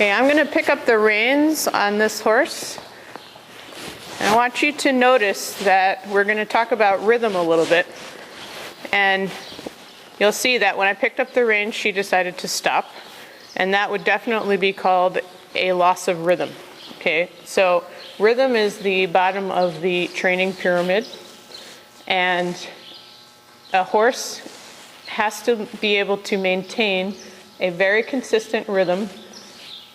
Okay, I'm going to pick up the reins on this horse. And I want you to notice that we're going to talk about rhythm a little bit. And you'll see that when I picked up the reins, she decided to stop. And that would definitely be called a loss of rhythm. Okay, so rhythm is the bottom of the training pyramid. And a horse has to be able to maintain a very consistent rhythm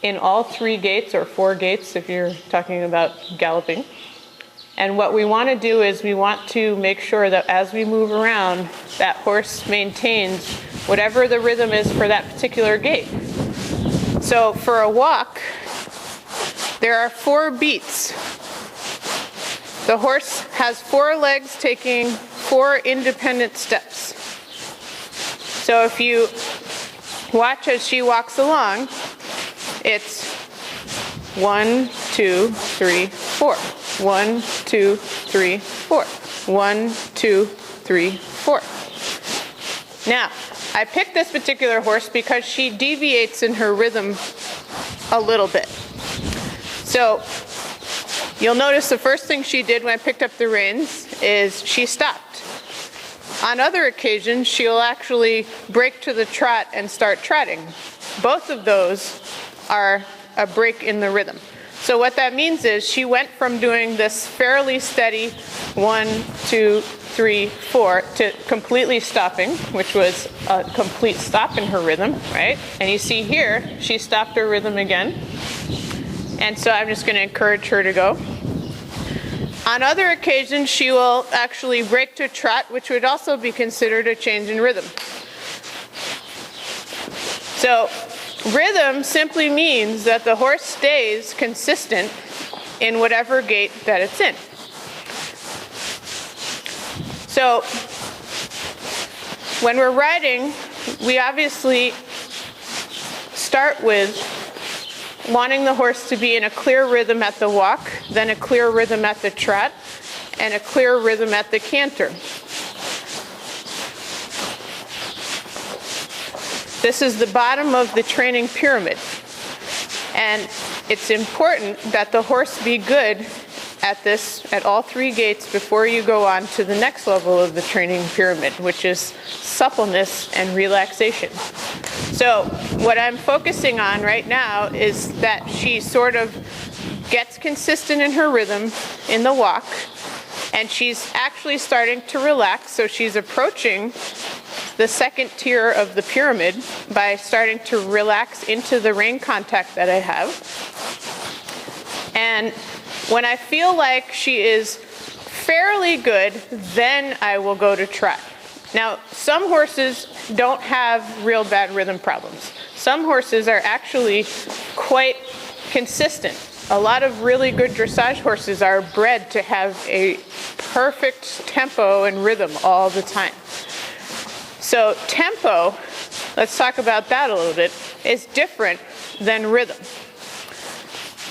in all 3 gaits, or 4 gaits if you're talking about galloping. And what we want to do is we want to make sure that as we move around, that horse maintains whatever the rhythm is for that particular gait. So for a walk, there are 4 beats. The horse has 4 legs taking 4 independent steps. So if you watch as she walks along, it's 1, 2, 3, 4. 1, 2, 3, 4. 1, 2, 3, 4. Now, I picked this particular horse because she deviates in her rhythm a little bit. So you'll notice the first thing she did when I picked up the reins is she stopped. On other occasions, she'll actually break to the trot and start trotting. Both of those are a break in the rhythm. So what that means is she went from doing this fairly steady 1, 2, 3, 4 to completely stopping, which was a complete stop in her rhythm, right? And you see here, she stopped her rhythm again. And so I'm just going to encourage her to go. On other occasions, she will actually break to trot, which would also be considered a change in rhythm. So rhythm simply means that the horse stays consistent in whatever gait that it's in. So when we're riding, we obviously start with wanting the horse to be in a clear rhythm at the walk, then a clear rhythm at the trot, and a clear rhythm at the canter. This is the bottom of the training pyramid. And it's important that the horse be good at this, at all 3 gaits, before you go on to the next level of the training pyramid, which is suppleness and relaxation. So what I'm focusing on right now is that she sort of gets consistent in her rhythm in the walk, and she's actually starting to relax, so she's approaching the second tier of the pyramid by starting to relax into the rein contact that I have. And when I feel like she is fairly good, then I will go to trot. Now, some horses don't have real bad rhythm problems. Some horses are actually quite consistent. A lot of really good dressage horses are bred to have a perfect tempo and rhythm all the time. So tempo, let's talk about that a little bit, is different than rhythm.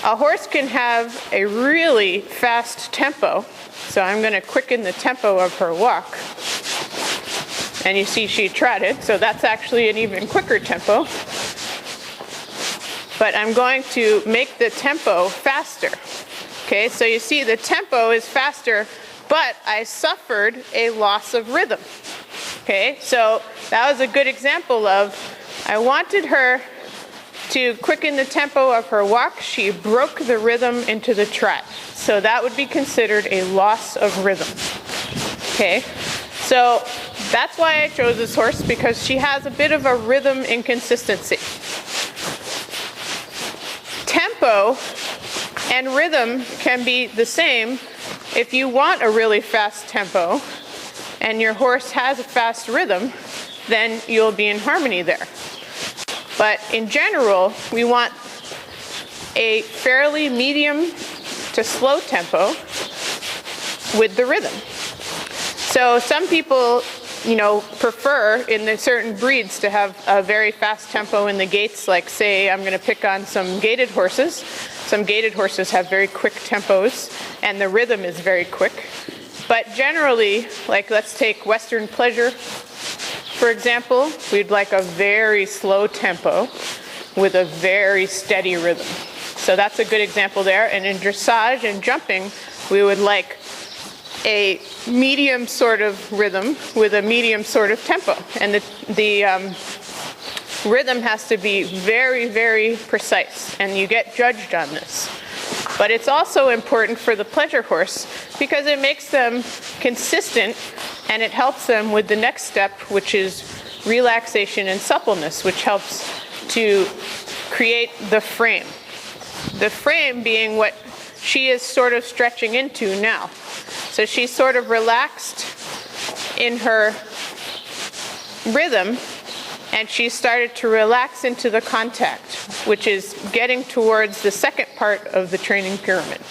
A horse can have a really fast tempo, so I'm going to quicken the tempo of her walk. And you see she trotted, so that's actually an even quicker tempo. But I'm going to make the tempo faster. Okay, so you see the tempo is faster, but I suffered a loss of rhythm. Okay, so that was a good example of, I wanted her to quicken the tempo of her walk. She broke the rhythm into the trot. So that would be considered a loss of rhythm. Okay, so that's why I chose this horse, because she has a bit of a rhythm inconsistency. Tempo and rhythm can be the same if you want a really fast tempo and your horse has a fast rhythm, then you'll be in harmony there. But in general, we want a fairly medium to slow tempo with the rhythm. So some people, prefer in the certain breeds to have a very fast tempo in the gaits, like say I'm going to pick on some gaited horses. Some gaited horses have very quick tempos and the rhythm is very quick. But generally, like let's take Western Pleasure, for example, we'd like a very slow tempo. with a very steady rhythm. So that's a good example there. And in dressage and jumping, we would like a medium sort of rhythm with a medium sort of tempo. And the rhythm has to be very, very precise, and you get judged on this. But it's also important for the pleasure horse because it makes them consistent, and it helps them with the next step, which is relaxation and suppleness, which helps to create the frame. The frame being what she is sort of stretching into now. So she's sort of relaxed in her rhythm, and she started to relax into the contact, which is getting towards the second part of the training pyramid.